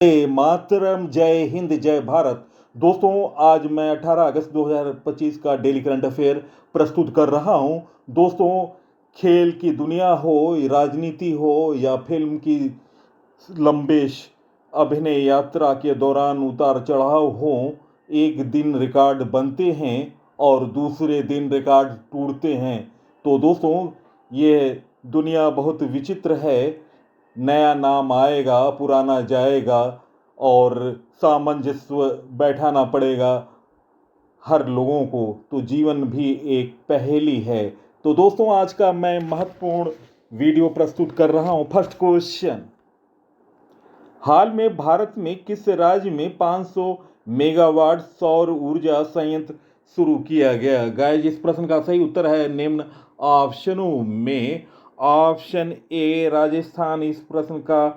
जय मातरम, जय हिंद, जय भारत। दोस्तों, आज मैं 18 अगस्त 2025 का डेली करंट अफेयर प्रस्तुत कर रहा हूं। दोस्तों, खेल की दुनिया हो, राजनीति हो या फिल्म की लंबे अभिनय यात्रा के दौरान उतार चढ़ाव हो, एक दिन रिकॉर्ड बनते हैं और दूसरे दिन रिकॉर्ड टूटते हैं। तो दोस्तों, ये दुनिया बहुत विचित्र है। नया नाम आएगा, पुराना जाएगा और सामंजस्य बैठाना पड़ेगा हर लोगों को। तो जीवन भी एक पहेली है। तो दोस्तों, आज का मैं महत्वपूर्ण वीडियो प्रस्तुत कर रहा हूं। फर्स्ट क्वेश्चन, हाल में भारत में किस राज्य में 500 मेगावाट सौर ऊर्जा संयंत्र शुरू किया गया? गाइस, इस प्रश्न का सही उत्तर है निम्न ऑप्शनों में ऑप्शन ए राजस्थान इस प्रश्न का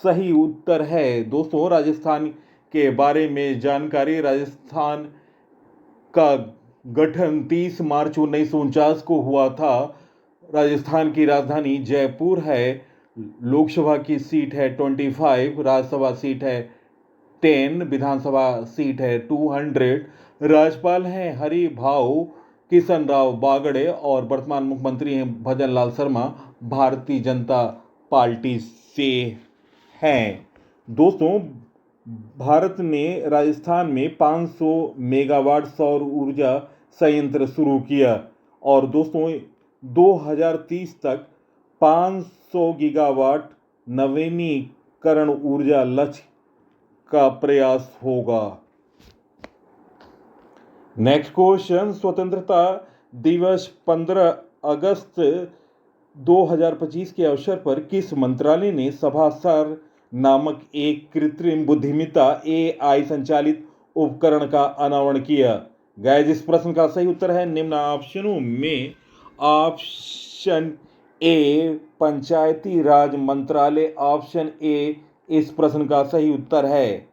सही उत्तर है। दोस्तों, राजस्थान के बारे में जानकारी। राजस्थान का गठन 30 मार्च 1949 को हुआ था। राजस्थान की राजधानी जयपुर है। लोकसभा की सीट है 25, राज्यसभा सीट है 10, विधानसभा सीट है 200। राज्यपाल हैं हरि भाऊ किशन राव बागड़े और वर्तमान मुख्यमंत्री हैं भजन लाल शर्मा, भारतीय जनता पार्टी से हैं। दोस्तों, भारत ने राजस्थान में 500 मेगावाट सौर ऊर्जा संयंत्र शुरू किया और दोस्तों 2030 तक 500 गीगावाट नवीनीकरण ऊर्जा लक्ष्य का प्रयास होगा। नेक्स्ट क्वेश्चन, स्वतंत्रता दिवस 15 अगस्त 2025 के अवसर पर किस मंत्रालय ने सभासर नामक एक कृत्रिम बुद्धिमत्ता AI संचालित उपकरण का अनावरण किया? गाइस, इस प्रश्न का सही उत्तर है निम्न ऑप्शनों में ऑप्शन ए पंचायती राज मंत्रालय, ऑप्शन ए इस प्रश्न का सही उत्तर है।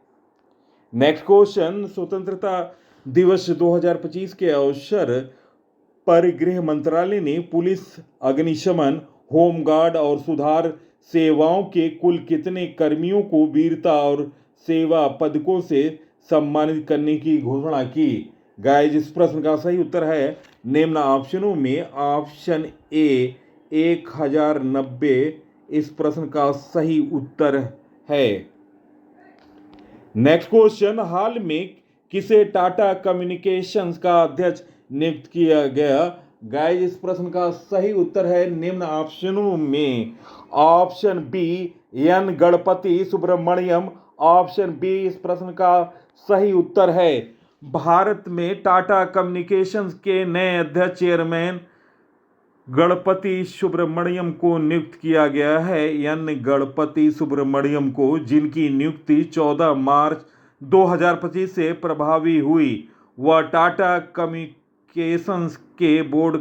नेक्स्ट क्वेश्चन, स्वतंत्रता दिवस 2025 के अवसर पर गृह मंत्रालय ने पुलिस, अग्निशमन, होमगार्ड और सुधार सेवाओं के कुल कितने कर्मियों को वीरता और सेवा पदकों से सम्मानित करने की घोषणा की? गाइस, इस प्रश्न का सही उत्तर है निम्न ऑप्शनों में ऑप्शन ए 1090 इस प्रश्न का सही उत्तर है। नेक्स्ट क्वेश्चन, हाल में किसे टाटा कम्युनिकेशंस का अध्यक्ष नियुक्त किया गया? गाइस, इस प्रश्न का सही उत्तर है निम्न ऑप्शनों में option B N Ganapathi Subramaniam, option B इस प्रश्न का सही उत्तर है। भारत में टाटा कम्युनिकेशंस के नए अध्यक्ष चेयरमैन गणपति सुब्रमण्यम को नियुक्त किया गया है। एन गणपति सुब्रमण्यम को, जिनकी नियुक्ति 14 मार्च 2025 से प्रभावी हुई, वह टाटा कम्युनिकेशंस के बोर्ड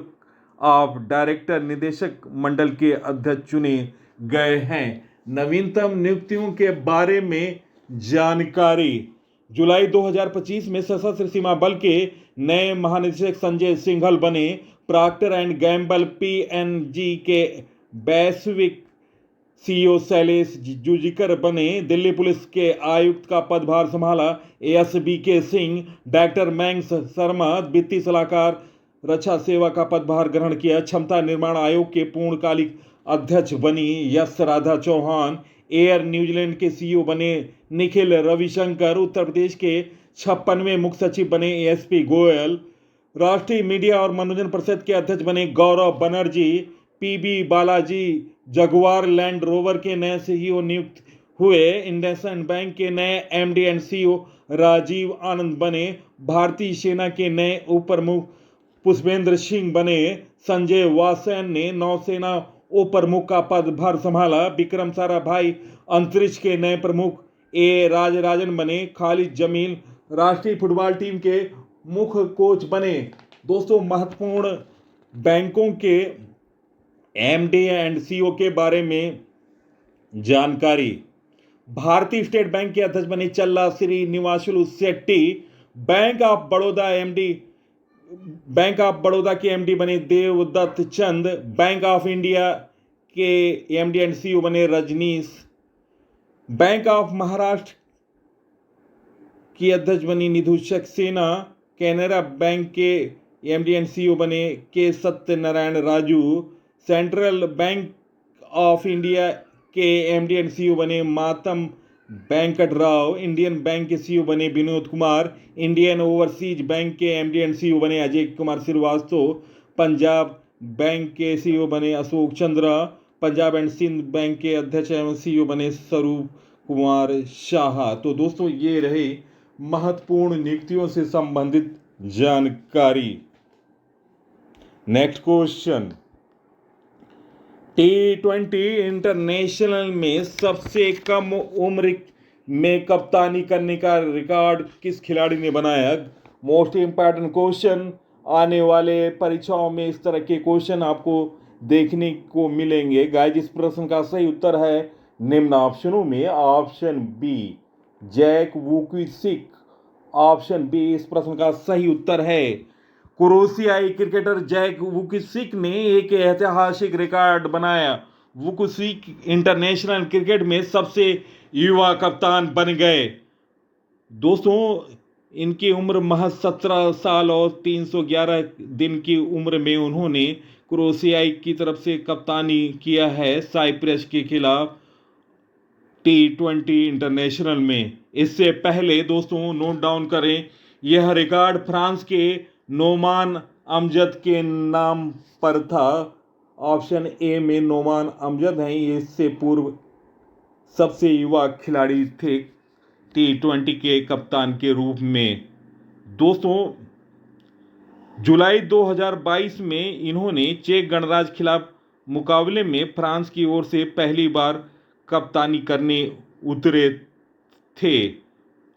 ऑफ डायरेक्टर निदेशक मंडल के अध्यक्ष चुने गए हैं। नवीनतम नियुक्तियों के बारे में जानकारी। जुलाई 2025 में सशस्त्र सीमा बल के नए महानिदेशक संजय सिंघल बने। प्रॉक्टर एंड गैम्बल PNG के वैश्विक CEO शैलेश जुजिकर बने। दिल्ली पुलिस के आयुक्त का पदभार संभाला SBK सिंह। डॉक्टर मैंग शर्मा वित्तीय सलाहकार रक्षा सेवा का पदभार ग्रहण किया। क्षमता निर्माण आयोग के पूर्णकालिक अध्यक्ष बनी यश राधा चौहान। एयर न्यूजीलैंड के CEO बने निखिल रविशंकर। उत्तर प्रदेश के 56वें मुख्य सचिव बने ASP गोयल। राष्ट्रीय मीडिया और मनोरंजन परिषद के अध्यक्ष बने Gaurav Banerjee. PB Balaji Jaguar Land Rover के नए CEO नियुक्त हुए। इंडसइंड बैंक के नए MD एंड CEO राजीव आनंद बने। भारतीय सेना के नए उप प्रमुख पुष्पेंद्र सिंह बने। संजय वासैन ने नौसेना उप प्रमुख का पदभार संभाला। विक्रम साराभाई अंतरिक्ष के नए प्रमुख A राजराजन बने। खालिद जमील राष्ट्रीय फुटबॉल टीम के मुख्य कोच बने। दोस्तों, महत्वपूर्ण बैंकों के MD एंड CEO के बारे में जानकारी। भारतीय स्टेट बैंक के अध्यक्ष बने चल्ला श्रीनिवासुलु शेट्टी। बैंक ऑफ बड़ौदा के MD बने देवदत्त चंद। बैंक ऑफ इंडिया के MD एंड CEO बने रजनीश। बैंक ऑफ महाराष्ट्र की अध्यक्ष बनी निधु सक्सेना। कैनरा बैंक के एमडी एंड सीईओ बने के Satyanarayan Raju. Central bank of India के एमडी एंड सीईओ बने मातम वेंकट राव। इंडियन बैंक के सीईओ बने Vinod Kumar. Indian overseas bank के एमडी एंड सीईओ बने अजय कुमार श्रीवास्तव। पंजाब बैंक के सीईओ बने अशोक चंद्रा। पंजाब एंड सिंध बैंक के अध्यक्ष एवं सीईओ बने स्वरूप कुमार शाह। तो दोस्तों ये रहे महत्वपूर्ण नियुक्तियों से संबंधित जानकारी। नेक्स्ट क्वेश्चन, T20 इंटरनेशनल में सबसे कम उम्र में कप्तानी करने का रिकॉर्ड किस खिलाड़ी ने बनाया? मोस्ट इंपॉर्टेंट क्वेश्चन, आने वाले परीक्षाओं में इस तरह के क्वेश्चन आपको देखने को मिलेंगे। गाइस इस प्रश्न का सही उत्तर है निम्न ऑप्शनों में ऑप्शन बी, जैक वुकिसिक। ऑप्शन बी इस प्रश्न का सही उत्तर है। क्रोएशियाई क्रिकेटर जैक वुकिसिक ने एक ऐतिहासिक रिकॉर्ड बनाया। वुकिसिक इंटरनेशनल क्रिकेट में सबसे युवा कप्तान बन गए। दोस्तों इनकी उम्र महज 17 साल और 311 दिन की उम्र में उन्होंने क्रोएशियाई की तरफ से कप्तानी किया है साइप्रस के खिलाफ T20 इंटरनेशनल में। इससे पहले दोस्तों नोट डाउन करें, यह रिकॉर्ड फ्रांस के नोमान अमजद के नाम पर था। ऑप्शन ए में नोमान अमजद हैं, ये इससे पूर्व सबसे युवा खिलाड़ी थे T20 के कप्तान के रूप में। दोस्तों जुलाई 2022 में इन्होंने चेक गणराज्य खिलाफ मुकाबले में फ्रांस की ओर से पहली बार कप्तानी करने उतरे थे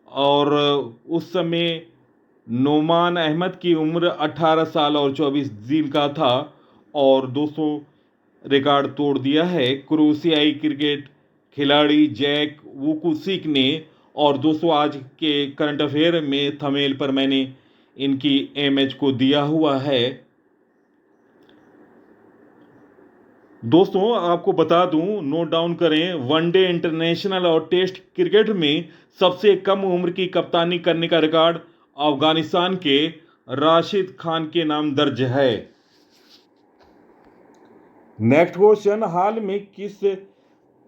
और उस समय नोमान अहमद की उम्र 18 साल और 24 दिन का था और दोस्तों रिकॉर्ड तोड़ दिया है क्रोएशियाई क्रिकेट खिलाड़ी जैक वुकिसिक ने। और दोस्तों आज के करंट अफेयर में थंबनेल पर मैंने इनकी इमेज को दिया हुआ है। दोस्तों आपको बता दूं, नोट डाउन करें, वनडे इंटरनेशनल और टेस्ट क्रिकेट में सबसे कम उम्र की कप्तानी करने का रिकॉर्ड अफगानिस्तान के राशिद खान के नाम दर्ज है। नेक्स्ट क्वेश्चन, हाल में किस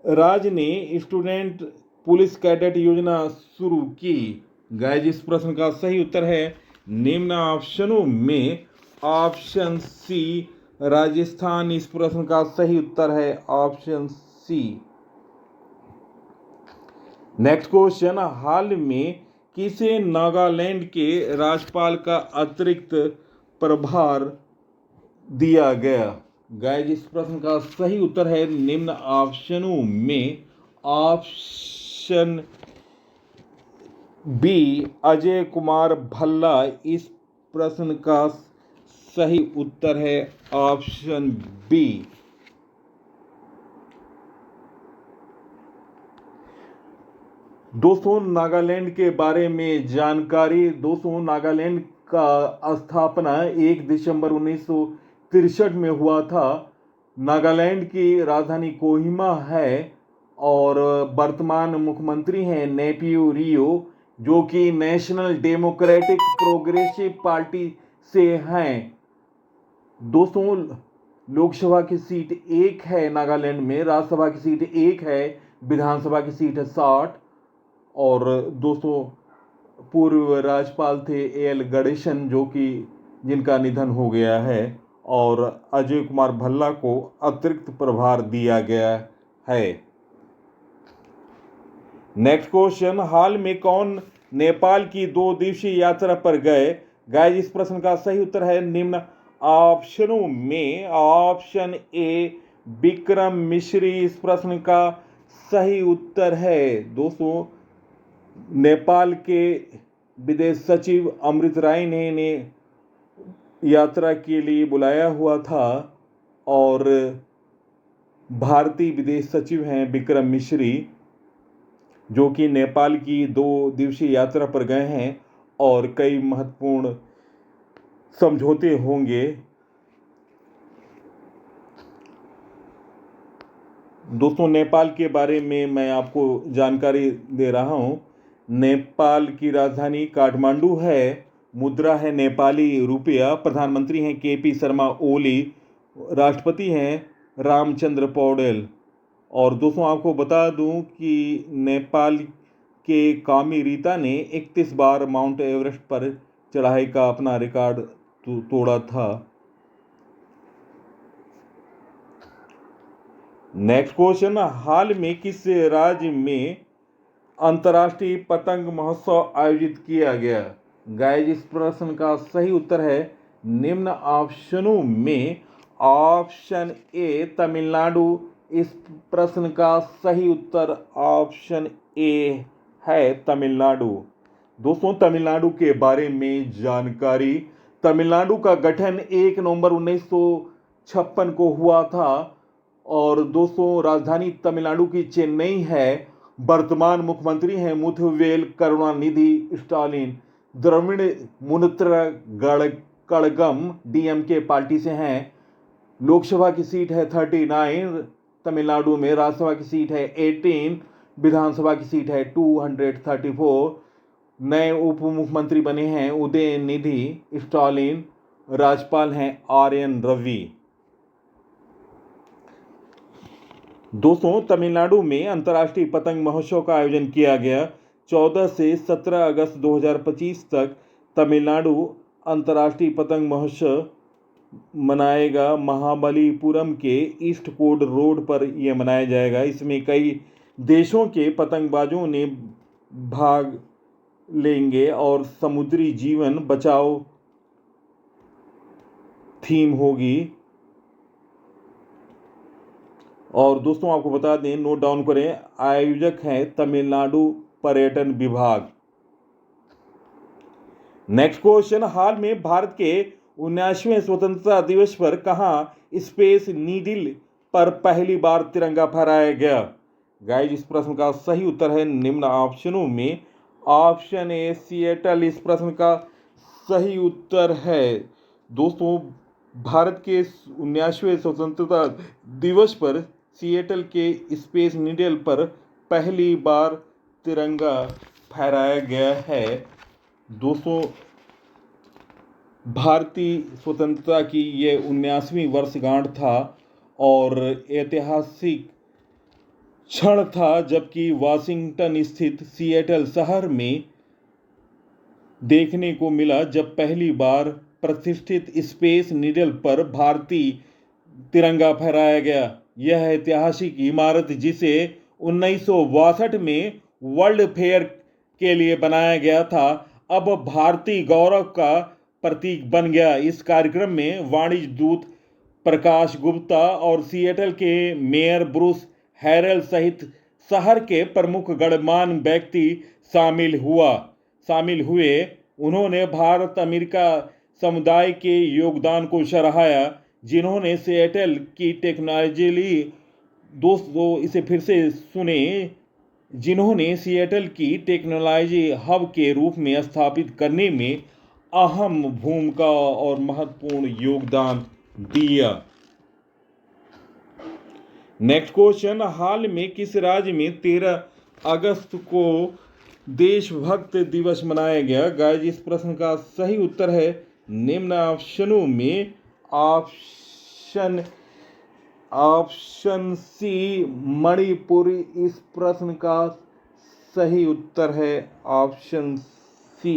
राज्य ने स्टूडेंट पुलिस कैडेट योजना शुरू की? गाइस इस प्रश्न का सही उत्तर है निम्न ऑप्शनों में ऑप्शन सी राजस्थान। इस प्रश्न का सही उत्तर है ऑप्शन सी। नेक्स्ट क्वेश्चन, हाल में किसे नागालैंड के राज्यपाल का अतिरिक्त प्रभार दिया गया? गाइस इस प्रश्न का सही उत्तर है निम्न ऑप्शनों में ऑप्शन बी अजय कुमार भल्ला। इस प्रश्न का सही उत्तर है ऑप्शन बी। दोस्तों नागालैंड के बारे में जानकारी। दोस्तों नागालैंड का स्थापना 1 दिसंबर 1963 में हुआ था। नागालैंड की राजधानी कोहिमा है और वर्तमान मुख्यमंत्री हैं नेपियो रियो, जो कि नेशनल डेमोक्रेटिक प्रोग्रेसिव पार्टी से हैं। दोस्तों लोकसभा की सीट 1 है नागालैंड में, राज्यसभा की सीट 1 है, विधानसभा की सीट है 60। और दोस्तों पूर्व राज्यपाल थे एल गणेशन, जो कि जिनका निधन हो गया है, और अजय कुमार भल्ला को अतिरिक्त प्रभार दिया गया है। नेक्स्ट क्वेश्चन, हाल में कौन नेपाल की 2 दिवसीय यात्रा पर गए? गाइस इस प्रश्न का सही उत्तर है निम्न ऑप्शनों में ऑप्शन ए विक्रम मिश्री। इस प्रश्न का सही उत्तर है दोस्तों नेपाल के विदेश सचिव अमृत राय ने इन्हें यात्रा के लिए बुलाया हुआ था और भारतीय विदेश सचिव हैं विक्रम मिश्री, जो कि नेपाल की 2 दिवसीय यात्रा पर गए हैं और कई महत्वपूर्ण समझौते होंगे। दोस्तों नेपाल के बारे में मैं आपको जानकारी दे रहा हूं। नेपाल की राजधानी काठमांडू है। मुद्रा है नेपाली रुपया। प्रधानमंत्री हैं केपी शर्मा ओली। राष्ट्रपति हैं रामचंद्र पौडेल। और दोस्तों आपको बता दूं कि नेपाल के कामी रीता ने 31 बार माउंट एवरेस्ट पर चढ़ाई का अपना रिकॉर्ड तोड़ा था। नेक्स्ट क्वेश्चन, हाल में किस राज्य में अंतर्राष्ट्रीय पतंग महोत्सव आयोजित किया गया? गाइस इस प्रश्न का सही उत्तर है निम्न ऑप्शनों में ऑप्शन ए तमिलनाडु। इस प्रश्न का सही उत्तर ऑप्शन ए है तमिलनाडु। दोस्तों तमिलनाडु के बारे में जानकारी, तमिलनाडु का गठन 1 नवंबर 1956 को हुआ था। और दोस्तों राजधानी तमिलनाडु की चेन्नई है। वर्तमान मुख्यमंत्री हैं मुथुवेल करुणानिधि स्टालिन। द्रविड़ मुनेत्र कड़गम डीएमके पार्टी से हैं। लोकसभा की सीट है 39 तमिलनाडु में। राज्यसभा की सीट है 18। विधानसभा की सीट है 234। नए उप मुख्यमंत्री बने हैं उदयनिधि स्टालिन। राज्यपाल हैं आरएन रवि। दोस्तों तमिलनाडु में अंतर्राष्ट्रीय पतंग महोत्सव का आयोजन किया गया। 14 से 17 अगस्त 2025 तक तमिलनाडु अंतर्राष्ट्रीय पतंग महोत्सव मनाएगा। महाबलीपुरम के ईस्ट कोड रोड पर यह मनाया जाएगा। इसमें कई देशों के पतंगबाजों ने भाग लेंगे और समुद्री जीवन बचाओ थीम होगी। और दोस्तों आपको बता दें, नोट डाउन करें, आयोजक हैं तमिलनाडु पर्यटन विभाग। नेक्स्ट क्वेश्चन, हाल में भारत के 79वें स्वतंत्रता दिवस पर कहां स्पेस नीडल पर पहली बार तिरंगा फहराया गया? गाइस इस प्रश्न का सही उत्तर है निम्न ऑप्शनों में ऑप्शन ए सिएटल। इस प्रश्न का सही उत्तर है दोस्तों भारत के 79वें स्वतंत्रता दिवस पर सिएटल के स्पेस नीडल पर पहली बार तिरंगा फहराया गया है। दोस्तों भारतीय स्वतंत्रता की यह 79वीं वर्षगांठ था और ऐतिहासिक क्षण था जबकि वाशिंगटन स्थित सिएटल शहर में देखने को मिला जब पहली बार प्रतिष्ठित स्पेस नीडल पर भारतीय तिरंगा फहराया गया। यह ऐतिहासिक इमारत जिसे 1962 में वर्ल्ड फेयर के लिए बनाया गया था अब भारतीय गौरव का प्रतीक बन गया। इस कार्यक्रम में वाणिज्य दूत प्रकाश गुप्ता और सिएटल के मेयर ब्रूस हैरेल सहित शहर के प्रमुख गणमान्य व्यक्ति शामिल हुए। उन्होंने भारत अमेरिका समुदाय के योगदान को सराहा जिन्होंने सिएटल की टेक्नोलॉजी दोस्तों इसे फिर से सुने जिन्होंने सिएटल की टेक्नोलॉजी हब के रूप में स्थापित करने में अहम भूमिका और महत्वपूर्ण योगदान दिया। नेक्स्ट क्वेश्चन, हाल में किस राज्य में 13 अगस्त को देशभक्त दिवस मनाया गया? गाइस इस प्रश्न का सही उत्तर है निम्न ऑप्शनों में ऑप्शन सी मणिपुर। इस प्रश्न का सही उत्तर है ऑप्शन सी।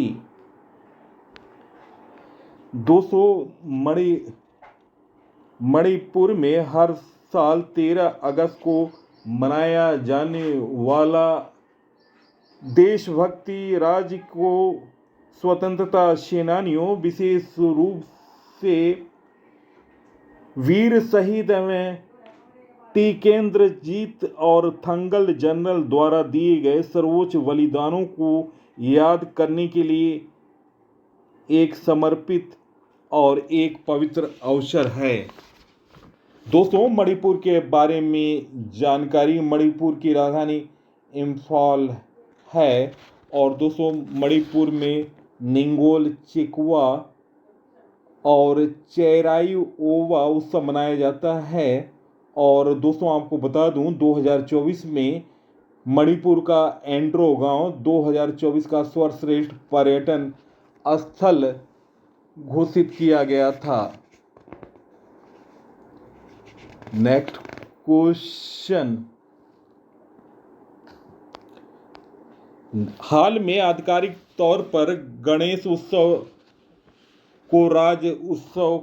दोस्तों मणिपुर में हर साल 13 अगस्त को मनाया जाने वाला देशभक्ति राज्य को स्वतंत्रता सेनानियों विशेष रूप से वीर शहीद में टिकेंद्रजीत और थंगल जनरल द्वारा दिए गए सर्वोच्च बलिदानों को याद करने के लिए एक समर्पित और एक पवित्र अवसर है। दोस्तों मणिपुर के बारे में जानकारी, मणिपुर की राजधानी इम्फाल है और दोस्तों मणिपुर में निंगोल चिकवा और चेराई ओवा उत्सव मनाया जाता है। और दोस्तों आपको बता दूं 2024 में मणिपुर का एंड्रो गांव 2024 का सर्वश्रेष्ठ पर्यटन स्थल घोषित किया गया था। नेक्स्ट क्वेश्चन, हाल में आधिकारिक तौर पर गणेश उत्सव को राज्य उत्सव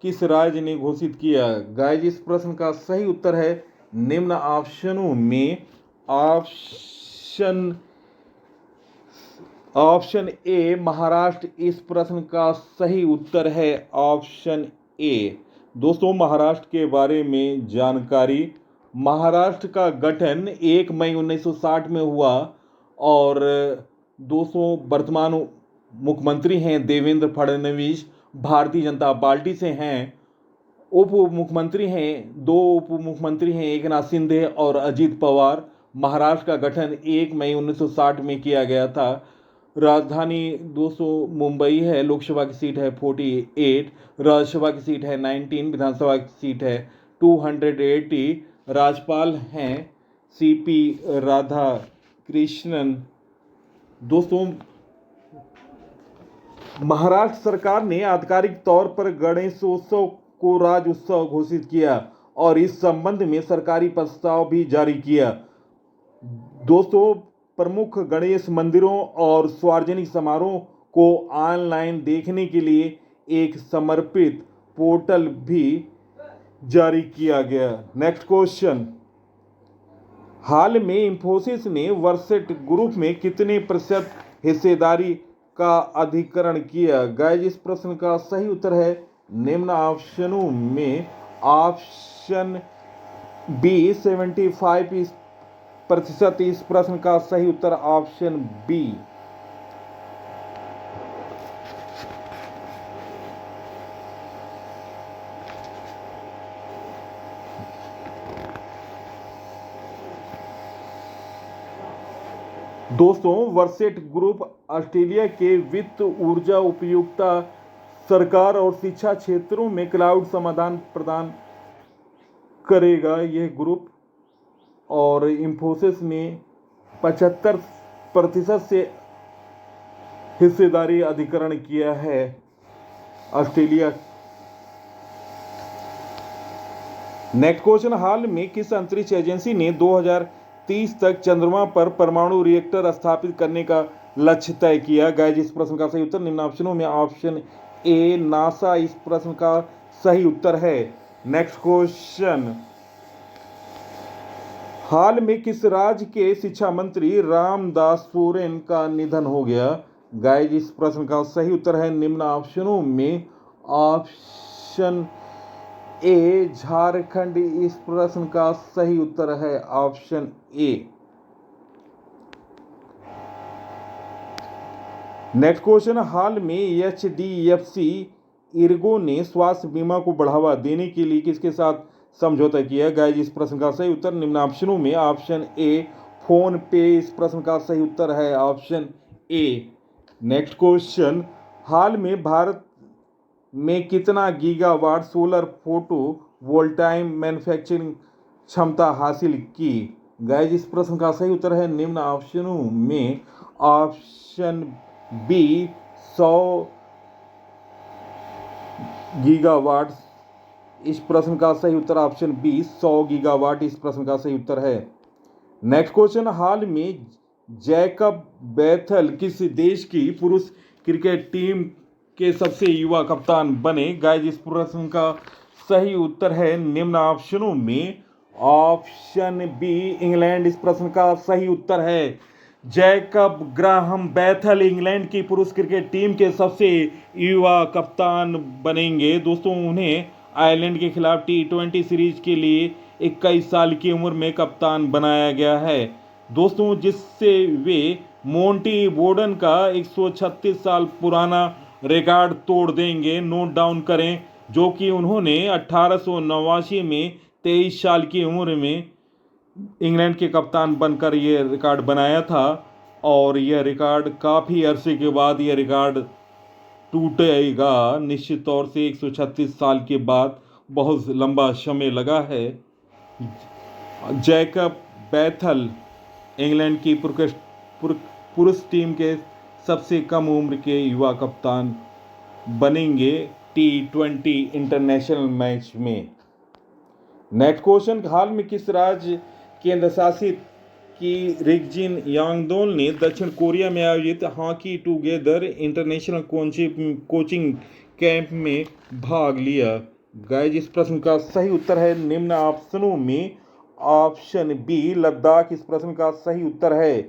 किस राज्य ने घोषित किया? गाइस, इस प्रश्न का सही उत्तर है निम्न ऑप्शनों में ऑप्शन ए महाराष्ट्र। इस प्रश्न का सही उत्तर है ऑप्शन ए। दोस्तों, महाराष्ट्र के बारे में जानकारी, महाराष्ट्र का गठन 1 मई 1960 में हुआ और दोस्तों वर्तमान मुख्यमंत्री हैं देवेंद्र फडणवीस, भारतीय जनता पार्टी से हैं। उप मुख्यमंत्री हैं, 2 उप मुख्यमंत्री हैं, एकनाथ शिंदे और अजित पवार। महाराष्ट्र का गठन 1 मई 1960 में किया गया था। राजधानी दोस्तों मुंबई है, लोकसभा की सीट है 48, राज्यसभा की सीट है 19, विधानसभा की सीट है 280। राज्यपाल हैं सीपी राधाकृष्णन। दोस्तों, महाराष्ट्र सरकार ने आधिकारिक तौर पर गणेशोत्सव को राज्य उत्सव घोषित किया और इस संबंध में सरकारी प्रस्ताव भी जारी किया। दोस्तों, प्रमुख गणेश मंदिरों और सार्वजनिक समारोह को ऑनलाइन देखने के लिए एक समर्पित पोर्टल भी जारी किया गया। नेक्स्ट क्वेश्चन, हाल में इंफोसिस ने वर्सेट ग्रुप में कितने प्रतिशत हिस्सेदारी का अधिग्रहण किया? गाइस, इस प्रश्न का सही उत्तर है निम्न ऑप्शनों में ऑप्शन बी 75%। इस प्रश्न का सही उत्तर ऑप्शन बी। दोस्तों, वर्सेट ग्रुप ऑस्ट्रेलिया के वित्त, ऊर्जा उपयोगिता, सरकार और शिक्षा क्षेत्रों में क्लाउड समाधान प्रदान करेगा यह ग्रुप, और इंफोसिस ने 75% से हिस्सेदारी अधिग्रहण किया है ऑस्ट्रेलिया। नेक्स्ट क्वेश्चन, हाल में किस अंतरिक्ष एजेंसी ने 2030 तक चंद्रमा पर परमाणु रिएक्टर स्थापित करने का लक्ष्य तय किया? गाइस, इस प्रश्न का सही उत्तर निम्न ऑप्शनों में ऑप्शन ए नासा इस प्रश्न का सही उत्तर है। नेक्स्ट क्वेश्चन, हाल में किस राज्य के शिक्षा मंत्री रामदास सोरेन का निधन हो गया? गाइस, इस प्रश्न का सही उत्तर है निम्न ऑप्शनों में ऑप्शन ए झारखंड। इस प्रश्न का सही उत्तर है ऑप्शन ए। नेक्स्ट क्वेश्चन, हाल में HDFC इर्गो ने स्वास्थ्य बीमा को बढ़ावा देने के लिए किसके साथ समझौता किया? गाइस, इस प्रश्न का सही उत्तर निम्न ऑप्शनों में ऑप्शन ए फोन पे। इस प्रश्न का सही उत्तर है ऑप्शन ए। नेक्स्ट क्वेश्चन, हाल में भारत में कितना gigawatt solar photo voltaic manufacturing क्षमता हासिल की? गाइस, इस प्रश्न का सही उत्तर है निम्न ऑप्शनों में ऑप्शन बी 100 गीगावाट। इस प्रश्न का सही उत्तर ऑप्शन बी 100 गीगावाट इस प्रश्न का सही उत्तर है। नेक्स्ट क्वेश्चन, हाल में जैकब बैथल किस देश की पुरुष क्रिकेट टीम के सबसे युवा कप्तान बने? गाइस, इस प्रश्न का सही उत्तर है निम्न ऑप्शनों में ऑप्शन बी इंग्लैंड। इस प्रश्न का सही उत्तर है जैकब ग्राहम बैथल इंग्लैंड की पुरुष क्रिकेट टीम के सबसे युवा कप्तान बनेंगे। दोस्तों, उन्हें आयरलैंड के खिलाफ T20 सीरीज के लिए 21 साल की उम्र में कप्तान बनाया गया है दोस्तों, जिससे वे मोंटी बोर्डन का 136 साल पुराना रिकॉर्ड तोड़ देंगे। नोट डाउन करें, जो कि उन्होंने 1889 में 23 साल की उम्र में इंग्लैंड के कप्तान बनकर ये रिकॉर्ड बनाया था, और यह रिकॉर्ड काफ़ी अरसे के बाद यह रिकॉर्ड टूटेगा निश्चित तौर से। 136 साल के बाद बहुत लंबा समय लगा है। जैकब बैथल इंग्लैंड की पुरुष टीम के सबसे कम उम्र के युवा कप्तान बनेंगे T20 इंटरनेशनल मैच में। नेक्स्ट क्वेश्चन, हाल में किस राज्य केंद्र शासित की रिगजिन यांगडोल ने दक्षिण कोरिया में आयोजित hockey together international coaching camp में भाग लिया? गाइस, इस प्रश्न का सही उत्तर है निम्न ऑप्शनों में ऑप्शन बी लद्दाख इस प्रश्न का सही उत्तर है।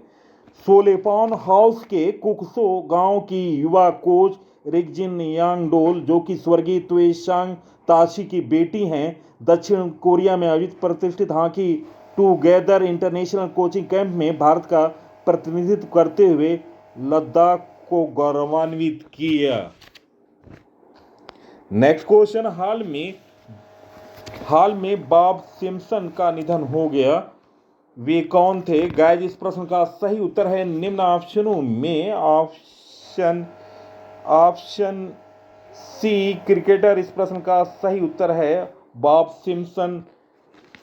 सोलेपॉन हाउस के कुकसो गांव की युवा कोच रिगजिन यांगडोल, जो कि स्वर्गीय त्वेशांग ताशी की बेटी हैं, दक्षिण कोरिया में आयोजित प्रतिष्ठित hockey together international coaching camp में भारत का प्रतिनिधित्व करते हुए लद्दाख को गौरवान्वित किया। नेक्स्ट क्वेश्चन, हाल में बॉब सिम्पसन का निधन हो गया, वे कौन थे? गाइस, इस प्रश्न का सही उत्तर है निम्न ऑप्शनों में ऑप्शन सी क्रिकेटर इस प्रश्न का सही उत्तर है। बॉब सिम्पसन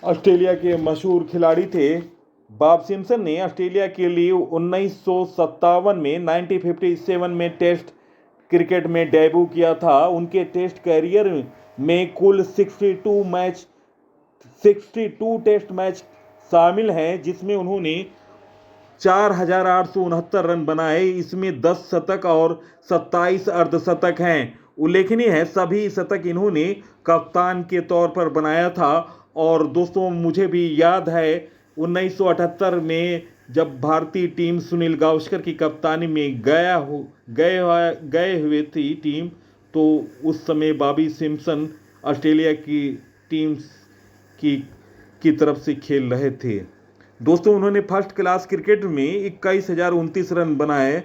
ऑस्ट्रेलिया के मशहूर खिलाड़ी थे। बॉब सिम्पसन ने ऑस्ट्रेलिया के लिए 1957 में 1957 में टेस्ट क्रिकेट में डेब्यू किया था। उनके टेस्ट कैरियर में कुल 62 टेस्ट मैच शामिल हैं, जिसमें उन्होंने 4,869 रन बनाए। इसमें 10 शतक और 27 अर्धशतक हैं। उल्लेखनीय है, सभी शतक इन्होंने कप्तान के तौर पर बनाया था। और दोस्तों, मुझे भी याद है 1978 में जब भारतीय टीम सुनील गावस्कर की कप्तानी में गए हुए थी टीम, तो उस समय बॉबी सिम्पसन ऑस्ट्रेलिया की टीम की तरफ से खेल रहे थे। दोस्तों, उन्होंने फर्स्ट क्लास क्रिकेट में 21,029 रन बनाए।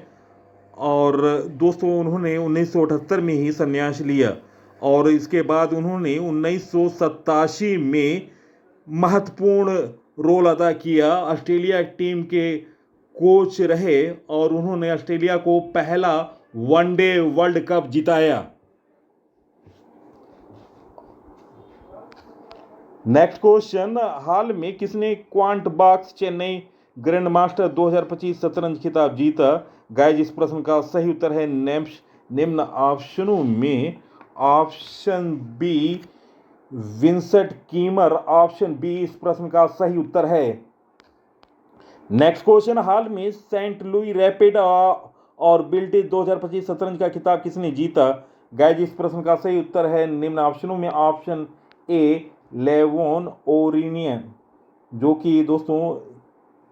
और दोस्तों, उन्होंने 1978 में ही संन्यास लिया और इसके बाद उन्होंने 1987 में महत्वपूर्ण रोल अदा किया। ऑस्ट्रेलिया टीम के कोच रहे और उन्होंने ऑस्ट्रेलिया को पहला वनडे वर्ल्ड कप जिताया। नेक्स्ट क्वेश्चन, हाल में किसने quant box Chennai grand master 2025 शतरंज खिताब जीता? गाइस, इस प्रश्न का सही उत्तर है निम्न ऑप्शनों में option B Vincent Keymer, option B इस प्रश्न का सही उत्तर है। नेक्स्ट क्वेश्चन, हाल में सेंट लुई रैपिड और बिल्टेज 2025 शतरंज का खिताब किसने जीता? गाइस, इस प्रश्न का सही उत्तर है निम्न ऑप्शनों में ऑप्शन ए लेवोन ओरिनियन, जो कि दोस्तों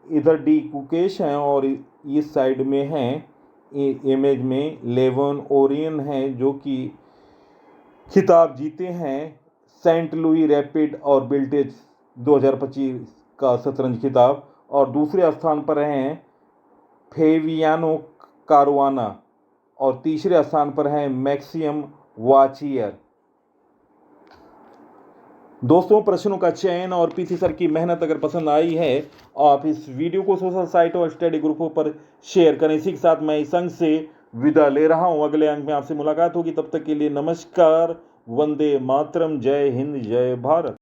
इधर डी कुकेश हैं और इस साइड में हैं इमेज में लेवोन ओरियन हैं, जो कि खिताब जीते हैं सेंट लुई रैपिड और बिल्टेज 2025 का शतरंज खिताब। और दूसरे स्थान पर हैं फेवियानो कारुआना और तीसरे स्थान पर हैं मैक्सिम वाचियर। दोस्तों, प्रश्नों का चयन और पीसी सर की मेहनत अगर पसंद आई है, आप इस वीडियो को सोशल साइटों और स्टडी ग्रुपों पर शेयर करें। इसी के साथ मैं इस अंक से विदा ले रहा हूं। अगले अंक में आपसे मुलाकात होगी, तब तक के लिए नमस्कार, वंदे मातरम, जय हिंद, जय भारत।